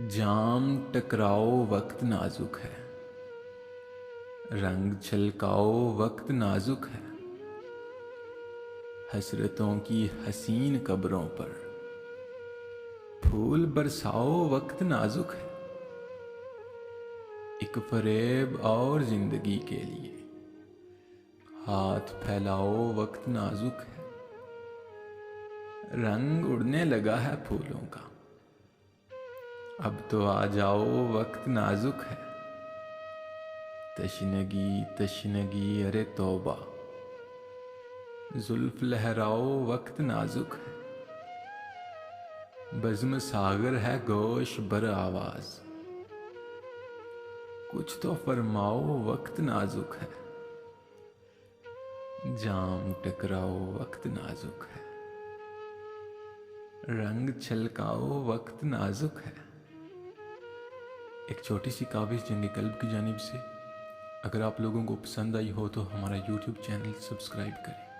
जाम टकराओ वक्त नाजुक है, रंग छलकाओ वक्त नाजुक है। हसरतों की हसीन कब्रों पर फूल बरसाओ वक्त नाजुक है। एक फरेब और जिंदगी के लिए हाथ फैलाओ वक्त नाजुक है। रंग उड़ने लगा है फूलों का, अब तो आ जाओ वक्त नाजुक है। तशनगी तशनगी अरे तौबा, जुल्फ लहराओ वक्त नाजुक है। बज़्म सागर है गोश बर आवाज, कुछ तो फरमाओ वक्त नाजुक है। जाम टकराओ वक्त नाजुक है, रंग छलकाओ वक्त नाजुक है। एक छोटी सी काविश जंग कल्ब की जानिब से। अगर आप लोगों को पसंद आई हो तो हमारा YouTube चैनल सब्सक्राइब करें।